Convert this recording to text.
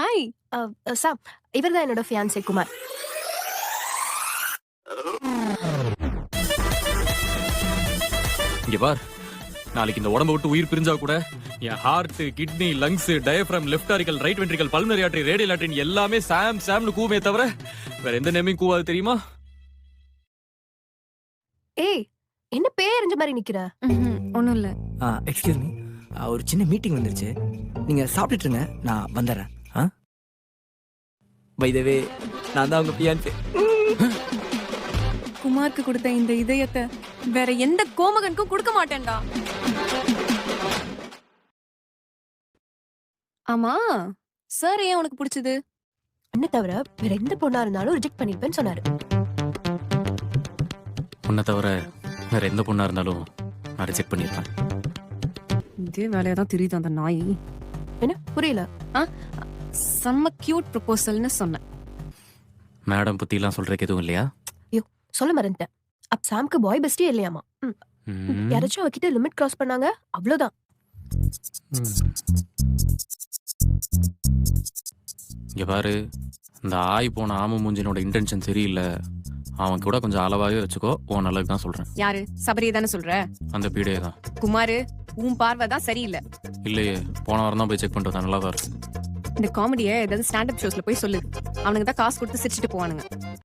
Hi. சாம், இவர்தான் என்னோட fiancée Kumar. இங்க பார், நாளைக்கு இந்த உடம்ப விட்டு உயிர் பிரிஞ்சா கூட என் heart, kidney, lungs, diaphragm, left auricle, right ventricle, pulmonary artery, radial artery எல்லாமே சாம் சாம்னு கூவே தவிர வேற எந்த நேமையும் கூவாது தெரியுமா? ஏய், என்ன பேரஞ்ச மாதிரி நிக்கிற? ஒன்றும் இல்லை. எக்ஸ்கியூஸ் மீ, ஒரு சின்ன மீட்டிங் வந்துருச்சு. நீங்க சாப்பிட்டுட்டு இருங்க, நான் வந்துடுறேன். பை த வே, நான் தான் உங்க பியான்சே. குமாருக்கு கொடுத்த இந்த இதயத்தை வேற எந்த கோமகனுக்கும் கொடுக்க மாட்டேன்டா. ஆமா, சார் ஏன் உனக்கு பிடிச்சது? என்ன தவிர வேற எந்த பொண்ணா இருந்தாலும் ரிஜெக்ட் பண்ணிருப்பேன்னு சொன்னாரு. உன்னை தவிர வேற எந்த பொண்ணா இருந்தாலும் நான் ரிஜெக்ட் பண்ணிருப்பேன். இதே வேலையா தான் தெரியுது அந்த நாய். என்ன புரியல? செம்ம கியூட் ப்ரொபோசல்னு சொன்னேன். மேடம் பத்தி எல்லாம் சொல்றதுக்கு எதுவும் இல்லையா? ஐயோ, சொல்ல மறந்துட்டேன். அப் சாம்க்கு பாய் பெஸ்டே இல்லையாமா. யாராச்சும் அவகிட்ட லிமிட் கிராஸ் பண்ணாங்க, அவ்வளவுதான். இங்க பாரு, இந்த ஆய் போன ஆம மூஞ்சினோட இன்டென்ஷன் சரியில்லை. அவன் கூட கொஞ்சம் அளவாவே வச்சுக்கோ. உன் நல்லது தான் சொல்றேன். யாரு? சபரியை தானே சொல்ற? அந்த பீடே தான். குமாரு, உன் பார்வை தான் சரியில்லை. இல்லையே, போன வாரம் தான் போய் செக் பண்ணிட்டு வந்தேன். நல்லா தான் இருக்கு. இந்த காமெடியை ஏதாவது ஸ்டாண்டப் ஷோஸ்ல போய் சொல்லு. அவனுக்கு தான் காசு கொடுத்து சிரிச்சுட்டு போவானுங்க.